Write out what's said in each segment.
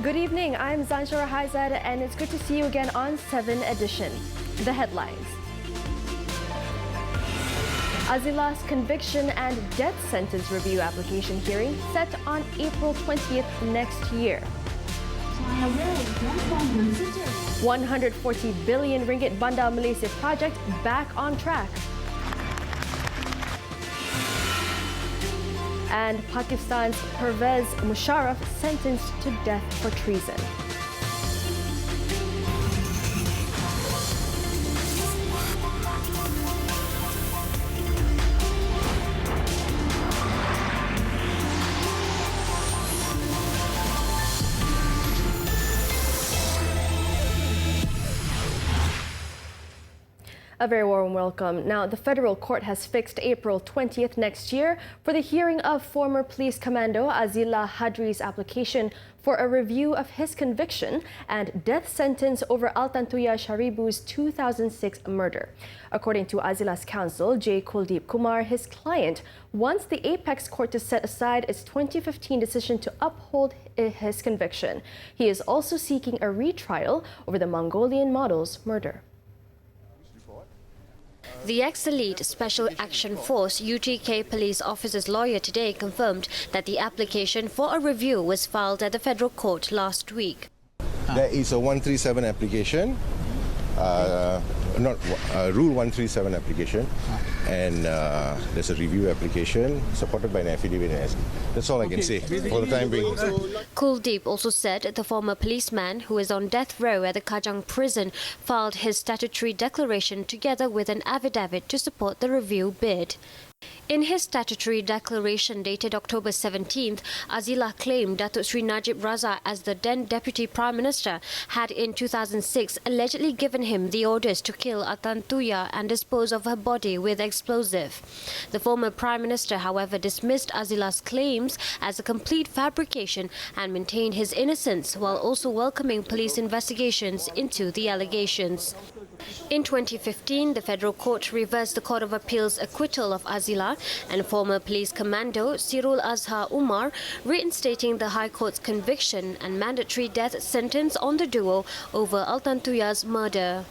Good evening, I'm Zanshara Haizad and it's good to see you again on 7Edition. The headlines. Azilah's conviction and death sentence review application hearing set on April 20th next year. 140 billion ringgit BANDA Malaysia project back on track. And Pakistan's Pervez Musharraf sentenced to death for treason. A very warm welcome. Now, the federal court has fixed April 20th next year for the hearing of former police commando Azilah Hadri's application for a review of his conviction and death sentence over Alton Tuyas Sharibu's 2006 murder. According to Azilah's counsel, J. Kuldeep Kumar, his client wants the apex court to set aside its 2015 decision to uphold his conviction. He is also seeking a retrial over the Mongolian model's murder. The ex-elite Special Action Force UTK police officer's lawyer today confirmed that the application for a review was filed at the federal court last week. There is a 137 application, Rule 137 application, and there's a review application supported by an affidavit. That's all I can say for the time being. Kuldeep also said the former policeman, who is on death row at the Kajang prison, filed his statutory declaration together with an affidavit to support the review bid. In his statutory declaration dated October 17th, Azilah claimed Datuk Sri Najib Razak, as the then Deputy Prime Minister, had in 2006 allegedly given him the orders to kill Alton Tuyas and dispose of her body with explosive. The former Prime Minister, however, dismissed Azilah's claims as a complete fabrication and maintained his innocence, while also welcoming police investigations into the allegations. In 2015, the federal court reversed the Court of Appeal's acquittal of Azilah and former police commando Sirul Azhar Umar, reinstating the High Court's conviction and mandatory death sentence on the duo over Alton Tuyas' murder.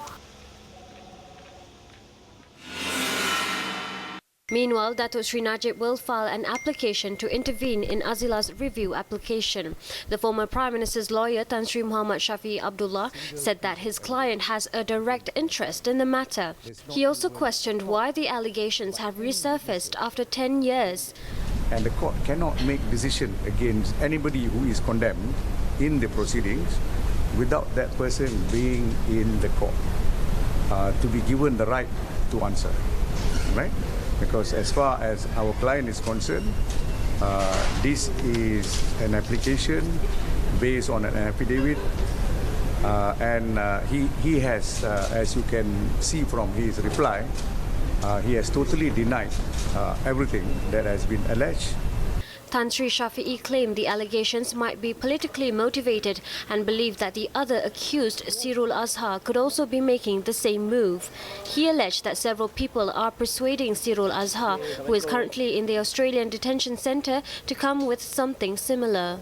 Meanwhile, Datuk Sri Najib will file an application to intervene in Azilah's review application. The former Prime Minister's lawyer, Tan Sri Muhammad Shafi Abdullah, said that his client has a direct interest in the matter. He also questioned why the allegations have resurfaced after 10 years. And the court cannot make decision against anybody who is condemned in the proceedings without that person being in the court to be given the right to answer, right? Because as far as our client is concerned, this is an application based on an affidavit, and he has, as you can see from his reply, he has totally denied everything that has been alleged. Tan Sri Shafi'i claimed the allegations might be politically motivated and believed that the other accused, Sirul Azhar, could also be making the same move. He alleged that several people are persuading Sirul Azhar, who is currently in the Australian detention centre, to come with something similar.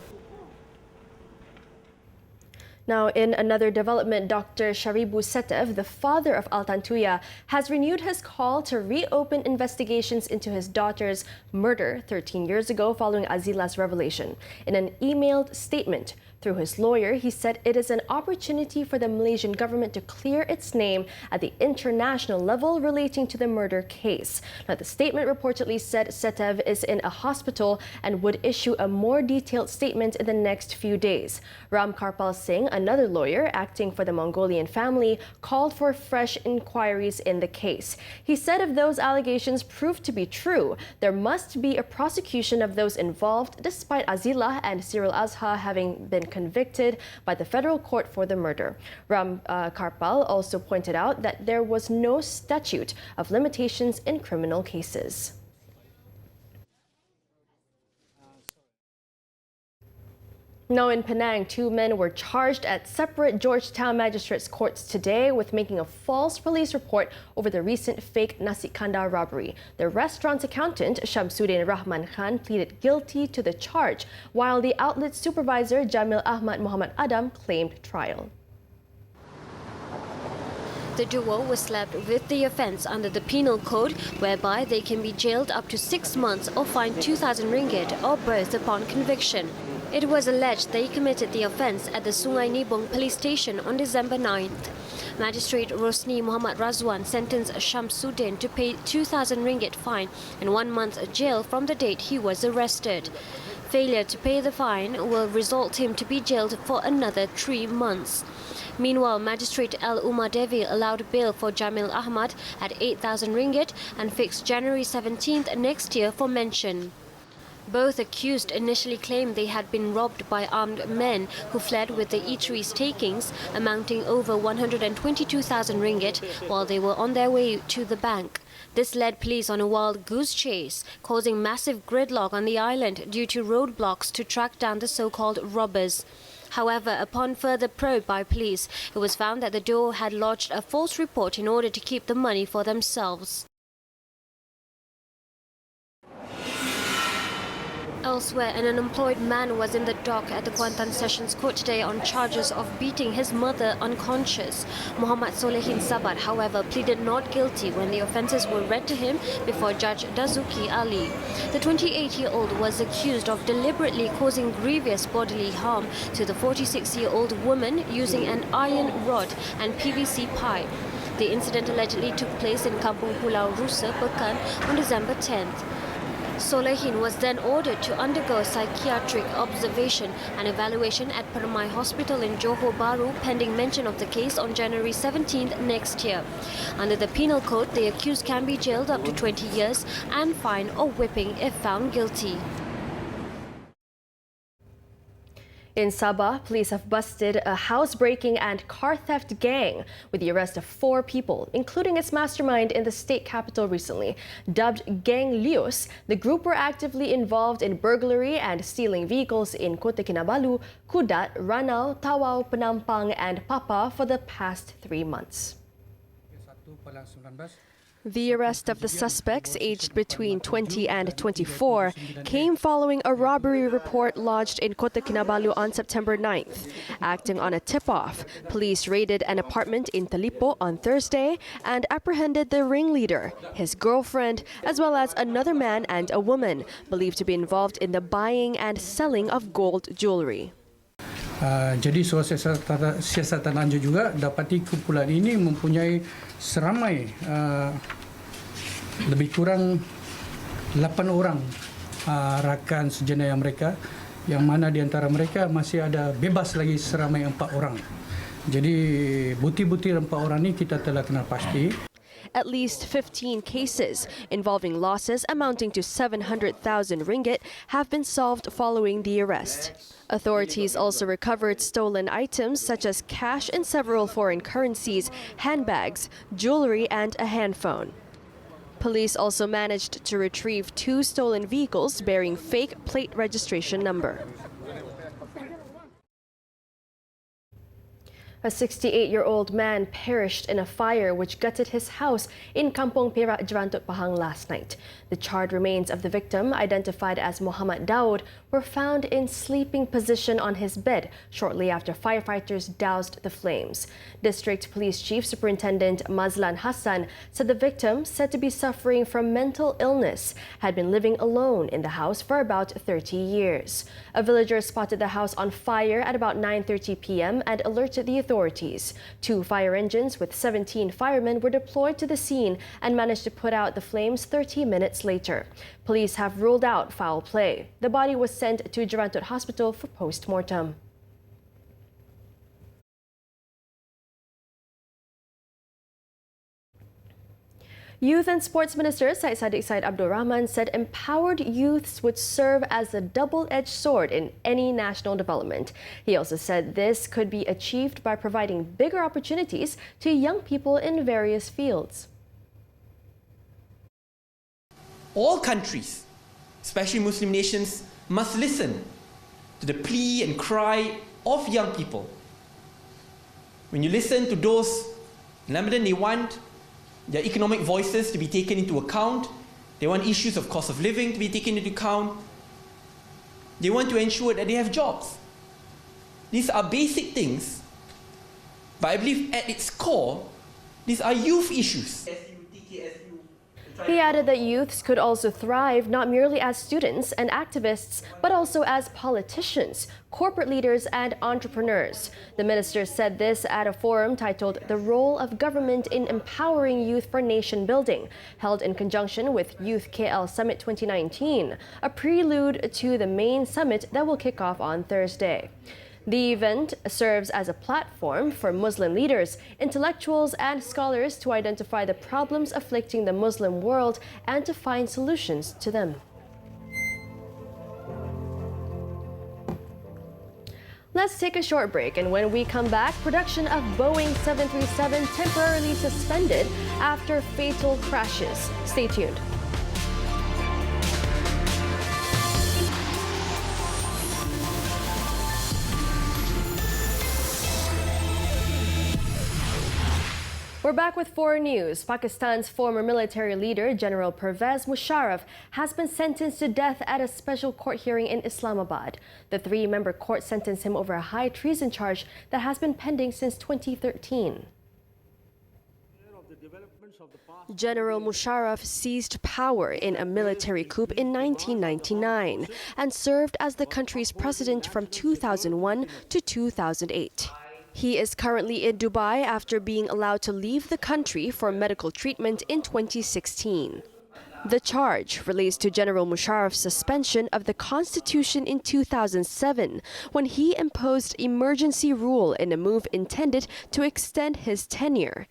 Now, in another development, Dr. Sharibu Setev, the father of Alton Tuyas, has renewed his call to reopen investigations into his daughter's murder 13 years ago following Azilah's revelation. In an emailed statement through his lawyer, he said it is an opportunity for the Malaysian government to clear its name at the international level relating to the murder case. Now, the statement reportedly said Setev is in a hospital and would issue a more detailed statement in the next few days. Ram Karpal Singh, another lawyer acting for the Mongolian family, called for fresh inquiries in the case. He said if those allegations prove to be true, there must be a prosecution of those involved, despite Azilah and Sirul Azhar having been convicted by the federal court for the murder. Ram Karpal also pointed out that there was no statute of limitations in criminal cases. Now in Penang, 2 men were charged at separate Georgetown magistrates' courts today with making a false police report over the recent fake nasi kandar robbery. The restaurant's accountant, Shamsuddin Rahman Khan, pleaded guilty to the charge, while the outlet's supervisor, Jamil Ahmad Muhammad Adam, claimed trial. The duo was slapped with the offence under the penal code, whereby they can be jailed up to 6 months or fined 2,000 ringgit or both upon conviction. It was alleged they committed the offence at the Sungai Nibong police station on December 9th. Magistrate Rosni Muhammad Razwan sentenced Shamsuddin to pay 2,000 ringgit fine and 1 month jail from the date he was arrested. Failure to pay the fine will result him to be jailed for another 3 months. Meanwhile, Magistrate L. Umar Devi allowed bail for Jamil Ahmad at 8,000 ringgit and fixed January 17th next year for mention. Both accused initially claimed they had been robbed by armed men who fled with the eatery's takings, amounting over 122,000 ringgit, while they were on their way to the bank. This led police on a wild goose chase, causing massive gridlock on the island due to roadblocks to track down the so-called robbers. However, upon further probe by police, it was found that the duo had lodged a false report in order to keep the money for themselves. Elsewhere, an unemployed man was in the dock at the Kuantan Sessions Court today on charges of beating his mother unconscious. Muhammad Solehin Sabat, however, pleaded not guilty when the offences were read to him before Judge Dazuki Ali. The 28-year-old was accused of deliberately causing grievous bodily harm to the 46-year-old woman using an iron rod and PVC pipe. The incident allegedly took place in Kampung Pulau Rusa, Pekan on December 10th. Solehin was then ordered to undergo psychiatric observation and evaluation at Permai Hospital in Johor Bahru, pending mention of the case on January 17th next year. Under the penal code, the accused can be jailed up to 20 years and fined or whipping if found guilty. In Sabah, police have busted a housebreaking and car theft gang with the arrest of 4 people, including its mastermind in the state capital recently. Dubbed Gang Lius, the group were actively involved in burglary and stealing vehicles in Kota Kinabalu, Kudat, Ranau, Tawau, Penampang and Papa for the past 3 months. The arrest of the suspects, aged between 20 and 24, came following a robbery report lodged in Kota Kinabalu on September 9th. Acting on a tip-off, police raided an apartment in Talipo on Thursday and apprehended the ringleader, his girlfriend, as well as another man and a woman, believed to be involved in the buying and selling of gold jewellery. Jadi suatu siasatan lanjut juga dapati kumpulan ini mempunyai seramai lebih kurang 8 orang rakan sejenayah mereka, yang mana di antara mereka masih ada bebas lagi seramai 4 orang. Jadi bukti-bukti 4 orang ini kita telah kenal pasti. At least 15 cases involving losses amounting to 700,000 ringgit have been solved following the arrest. Authorities also recovered stolen items such as cash and several foreign currencies, handbags, jewelry, and a handphone. Police also managed to retrieve 2 stolen vehicles bearing fake plate registration number. A 68-year-old man perished in a fire which gutted his house in Kampong Perak, Jerantut, Pahang last night. The charred remains of the victim, identified as Muhammad Daud, were found in sleeping position on his bed shortly after firefighters doused the flames. District Police Chief Superintendent Mazlan Hassan said the victim, said to be suffering from mental illness, had been living alone in the house for about 30 years. A villager spotted the house on fire at about 9:30 p.m. and alerted the authorities. 2 fire engines with 17 firemen were deployed to the scene and managed to put out the flames 30 minutes later. Police have ruled out foul play. The body was sent to Jerantut Hospital for post-mortem. Youth and Sports Minister Syed Saddiq Syed Abdul Rahman said empowered youths would serve as a double-edged sword in any national development. He also said this could be achieved by providing bigger opportunities to young people in various fields. All countries, especially Muslim nations, must listen to the plea and cry of young people. When you listen to those in Ramadan, they want their economic voices to be taken into account. They want issues of cost of living to be taken into account. They want to ensure that they have jobs. These are basic things, but I believe at its core, these are youth issues. He added that youths could also thrive not merely as students and activists, but also as politicians, corporate leaders, and entrepreneurs. The minister said this at a forum titled "The Role of Government in Empowering Youth for Nation Building," held in conjunction with Youth KL Summit 2019, a prelude to the main summit that will kick off on Thursday. The event serves as a platform for Muslim leaders, intellectuals, and scholars to identify the problems afflicting the Muslim world and to find solutions to them. Let's take a short break, and when we come back, production of Boeing 737 temporarily suspended after fatal crashes. Stay tuned. We're back with foreign news. Pakistan's former military leader, General Pervez Musharraf, has been sentenced to death at a special court hearing in Islamabad. The three-member court sentenced him over a high treason charge that has been pending since 2013. General Musharraf seized power in a military coup in 1999 and served as the country's president from 2001 to 2008. He is currently in Dubai after being allowed to leave the country for medical treatment in 2016. The charge relates to General Musharraf's suspension of the constitution in 2007 when he imposed emergency rule in a move intended to extend his tenure.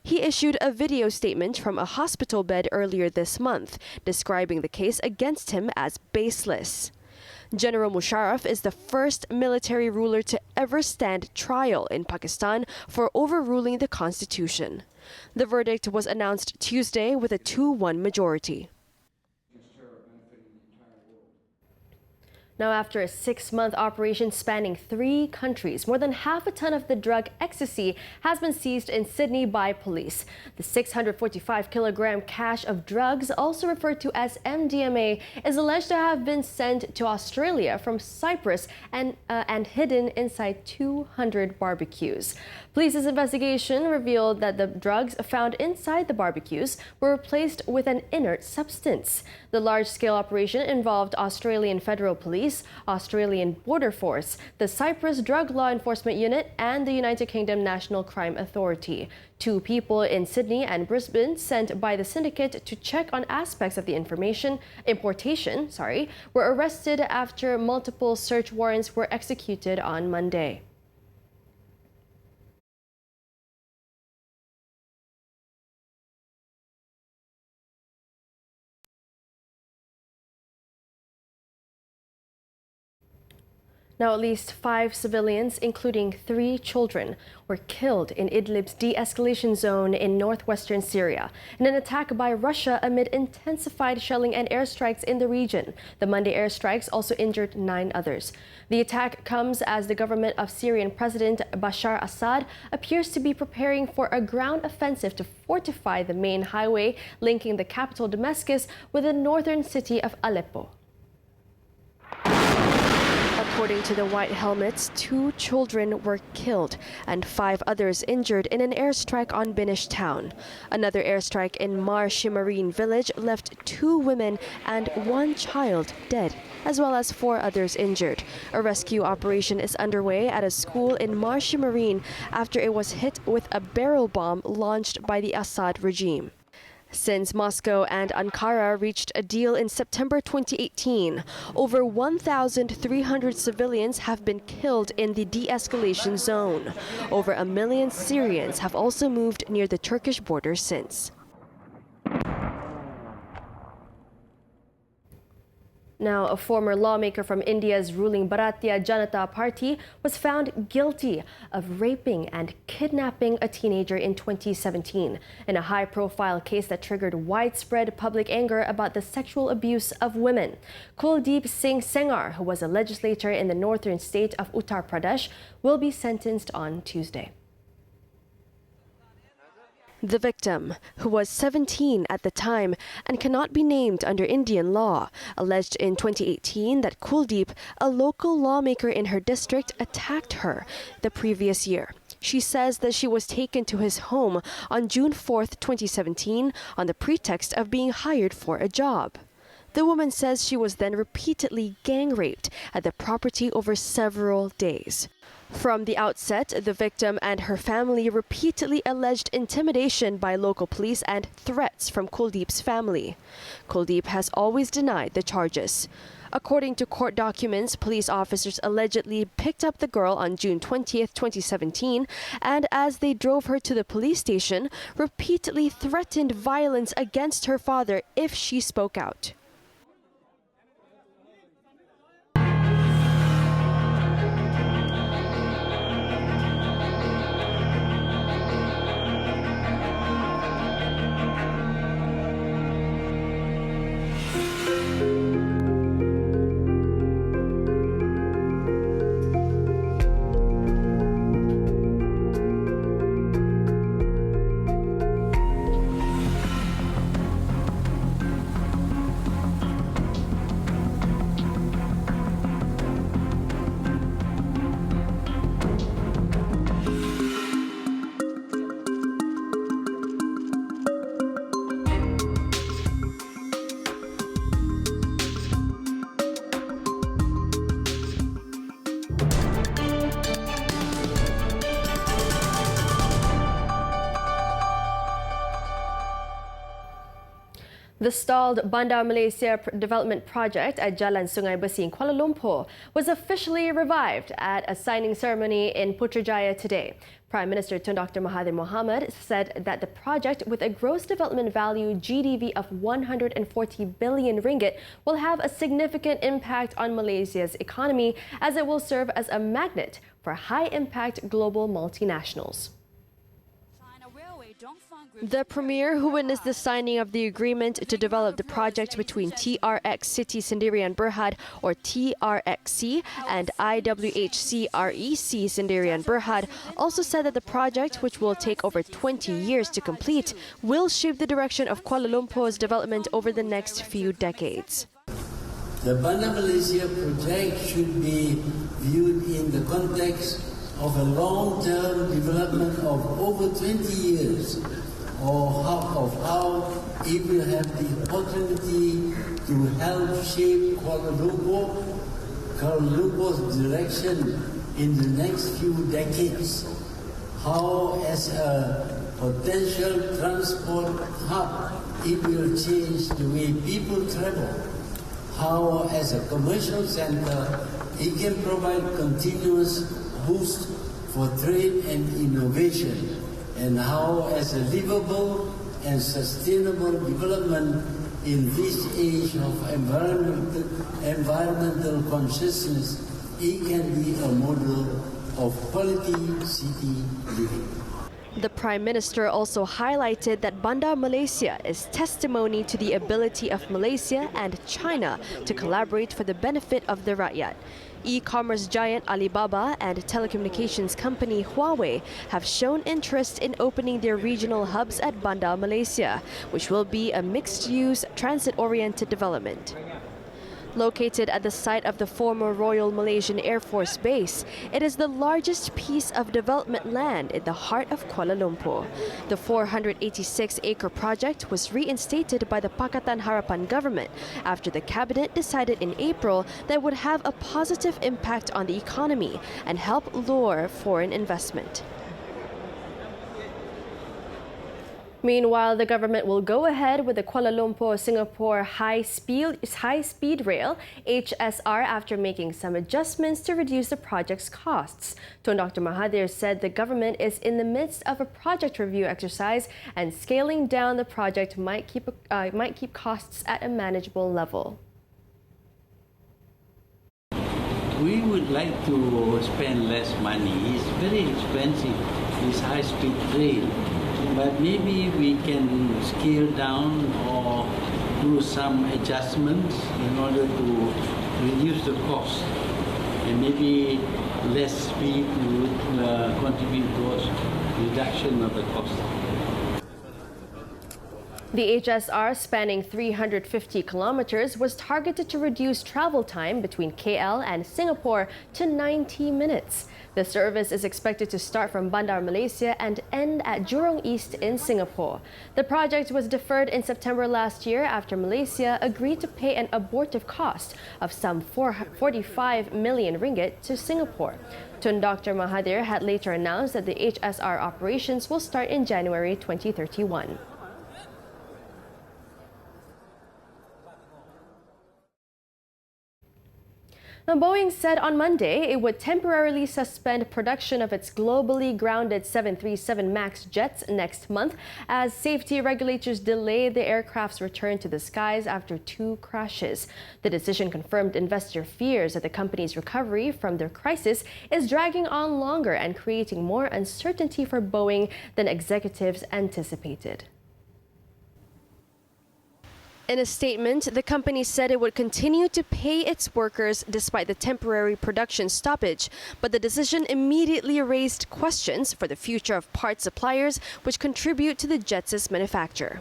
He issued a video statement from a hospital bed earlier this month, describing the case against him as baseless. General Musharraf is the first military ruler to ever stand trial in Pakistan for overruling the constitution. The verdict was announced Tuesday with a 2-1 majority. Now, after a 6-month operation spanning 3 countries, more than half a ton of the drug ecstasy has been seized in Sydney by police. The 645-kilogram cache of drugs, also referred to as MDMA, is alleged to have been sent to Australia from Cyprus and hidden inside 200 barbecues. Police's investigation revealed that the drugs found inside the barbecues were replaced with an inert substance. The large-scale operation involved Australian Federal Police, Australian Border Force, the Cyprus Drug Law Enforcement Unit, and the United Kingdom National Crime Authority. 2 people in Sydney and Brisbane sent by the syndicate to check on aspects of the importation, were arrested after multiple search warrants were executed on Monday. Now, at least 5 civilians, including 3 children, were killed in Idlib's de-escalation zone in northwestern Syria in an attack by Russia amid intensified shelling and airstrikes in the region. The Monday airstrikes also injured 9 others. The attack comes as the government of Syrian President Bashar Assad appears to be preparing for a ground offensive to fortify the main highway linking the capital Damascus with the northern city of Aleppo. According to the White Helmets, 2 children were killed and 5 others injured in an airstrike on Binish town. Another airstrike in Mar Shimarine village left 2 women and 1 child dead, as well as 4 others injured. A rescue operation is underway at a school in Mar Shimarine after it was hit with a barrel bomb launched by the Assad regime. Since Moscow and Ankara reached a deal in September 2018, over 1,300 civilians have been killed in the de-escalation zone. Over 1 million Syrians have also moved near the Turkish border since. Now, a former lawmaker from India's ruling Bharatiya Janata Party was found guilty of raping and kidnapping a teenager in 2017 in a high-profile case that triggered widespread public anger about the sexual abuse of women. Kuldeep Singh Sengar, who was a legislator in the northern state of Uttar Pradesh, will be sentenced on Tuesday. The victim, who was 17 at the time and cannot be named under Indian law, alleged in 2018 that Kuldeep, a local lawmaker in her district, attacked her the previous year. She says that she was taken to his home on June 4th, 2017 on the pretext of being hired for a job. The woman says she was then repeatedly gang raped at the property over several days. From the outset, the victim and her family repeatedly alleged intimidation by local police and threats from Kuldeep's family. Kuldeep has always denied the charges. According to court documents, police officers allegedly picked up the girl on June 20th, 2017, and as they drove her to the police station, repeatedly threatened violence against her father if she spoke out. The stalled BANDA Malaysia development project at Jalan Sungai Besi in Kuala Lumpur was officially revived at a signing ceremony in Putrajaya today. Prime Minister Tun Dr. Mahathir Mohamad said that the project, with a gross development value GDV of 140 billion ringgit, will have a significant impact on Malaysia's economy as it will serve as a magnet for high-impact global multinationals. The Premier, who witnessed the signing of the agreement to develop the project between TRX City Sendirian Berhad or TRXC and IWHC REC Sendirian Berhad, also said that the project, which will take over 20 years to complete, will shape the direction of Kuala Lumpur's development over the next few decades. The BANDA Malaysia project should be viewed in the context of a long-term development of over 20 years, of how it will have the opportunity to help shape Kuala Lumpur's direction in the next few decades. How, as a potential transport hub, it will change the way people travel. How, as a commercial center, it can provide continuous boost for trade and innovation, and how, as a livable and sustainable development in this age of environmental consciousness, it can be a model of quality city living. The Prime Minister also highlighted that BANDA Malaysia is testimony to the ability of Malaysia and China to collaborate for the benefit of the Rakyat. E-commerce giant Alibaba and telecommunications company Huawei have shown interest in opening their regional hubs at BANDA Malaysia, which will be a mixed-use, transit-oriented development. Located at the site of the former Royal Malaysian Air Force Base, it is the largest piece of development land in the heart of Kuala Lumpur. The 486-acre project was reinstated by the Pakatan Harapan government after the cabinet decided in April that it would have a positive impact on the economy and help lure foreign investment. Meanwhile, the government will go ahead with the Kuala Lumpur-Singapore high-speed rail HSR after making some adjustments to reduce the project's costs. Tun Dr. Mahathir said the government is in the midst of a project review exercise and scaling down the project might keep costs at a manageable level. we would like to spend less money. It's very expensive, this high-speed train. But maybe we can scale down or do some adjustments in order to reduce the cost. And maybe less speed would contribute towards reduction of the cost. The HSR, spanning 350 kilometers, was targeted to reduce travel time between KL and Singapore to 90 minutes. The service is expected to start from Bandar Malaysia and end at Jurong East in Singapore. The project was deferred in September last year after Malaysia agreed to pay an abortive cost of some 45 million ringgit to Singapore. Tun Dr. Mahathir had later announced that the HSR operations will start in January 2031. Now, Boeing said on Monday it would temporarily suspend production of its globally grounded 737 MAX jets next month as safety regulators delay the aircraft's return to the skies after 2 crashes. The decision confirmed investor fears that the company's recovery from the crisis is dragging on longer and creating more uncertainty for Boeing than executives anticipated. In a statement, the company said it would continue to pay its workers despite the temporary production stoppage, but the decision immediately raised questions for the future of parts suppliers which contribute to the jets' manufacture.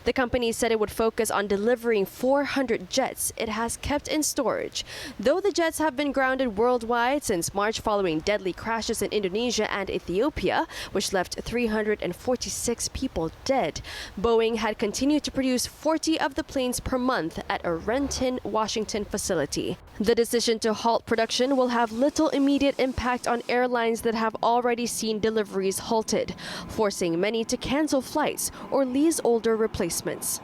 The company said it would focus on delivering 400 jets it has kept in storage. Though the jets have been grounded worldwide since March following deadly crashes in Indonesia and Ethiopia, which left 346 people dead, Boeing had continued to produce 40 of the planes per month at a Renton, Washington facility. The decision to halt production will have little immediate impact on airlines that have already seen deliveries halted, forcing many to cancel flights or lease older replacements.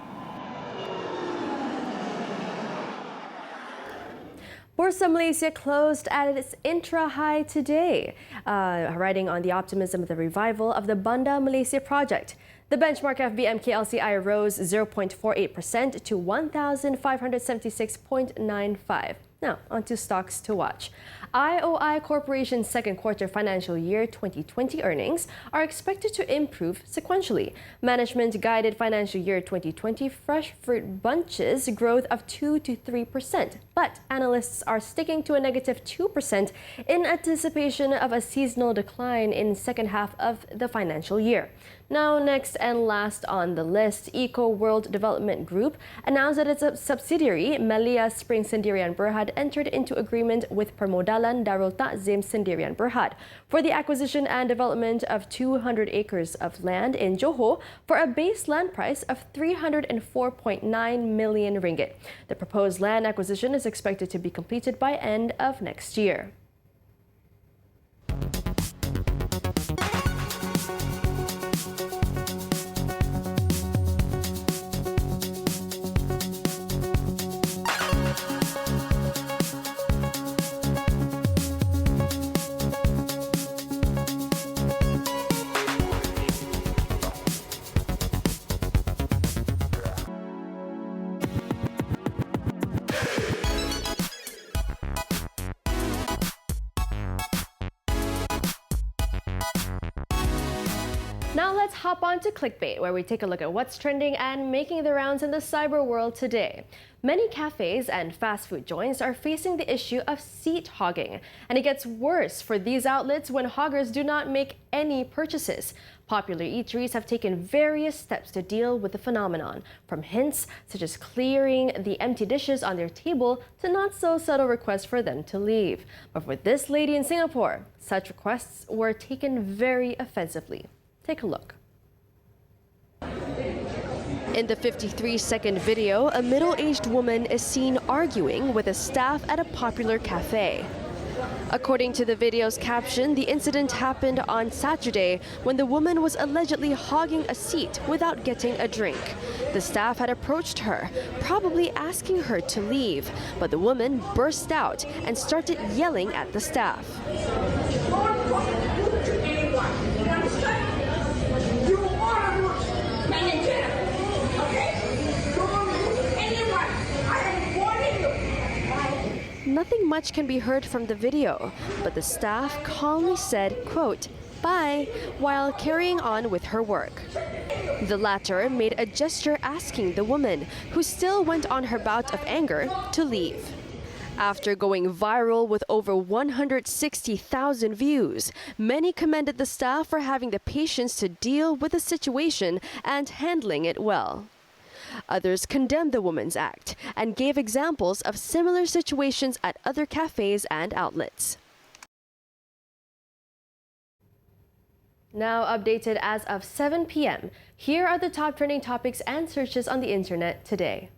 Bursa Malaysia closed at its intra-high today, riding on the optimism of the revival of the BANDA Malaysia project. The benchmark FBM KLCI rose 0.48% to 1,576.95. Now, on to stocks to watch. IOI Corporation's second quarter financial year 2020 earnings are expected to improve sequentially. Management guided financial year 2020 fresh fruit bunches growth of 2 to 3%, but analysts are sticking to a negative 2% in anticipation of a seasonal decline in second half of the financial year. Now, next and last on the list, Eco World Development Group announced that its subsidiary, Melia Spring Sendirian Berhad, entered into agreement with Permodalan Darul Takzim Sendirian Berhad for the acquisition and development of 200 acres of land in Johor for a base land price of 304.9 million ringgit. The proposed land acquisition is expected to be completed by end of next year. Now let's hop on to Clickbait, where we take a look at what's trending and making the rounds in the cyber world today. Many cafes and fast food joints are facing the issue of seat hogging, and it gets worse for these outlets when hoggers do not make any purchases. Popular eateries have taken various steps to deal with the phenomenon, from hints such as clearing the empty dishes on their table to not so subtle requests for them to leave. But for this lady in Singapore, such requests were taken very offensively. Take a look. In the 53-second video, a middle-aged woman is seen arguing with a staff at a popular cafe. According to the video's caption, the incident happened on Saturday when the woman was allegedly hogging a seat without getting a drink. The staff had approached her, probably asking her to leave, but the woman burst out and started yelling at the staff. nothing much can be heard from the video, but the staff calmly said, quote, "Bye," while carrying on with her work. The latter made a gesture asking the woman, who still went on her bout of anger, to leave. After going viral with over 160,000 views, many commended the staff for having the patience to deal with the situation and handling it well. Others condemned the woman's act and gave examples of similar situations at other cafes and outlets. Now updated as of 7 p.m., here are the top trending topics and searches on the internet today.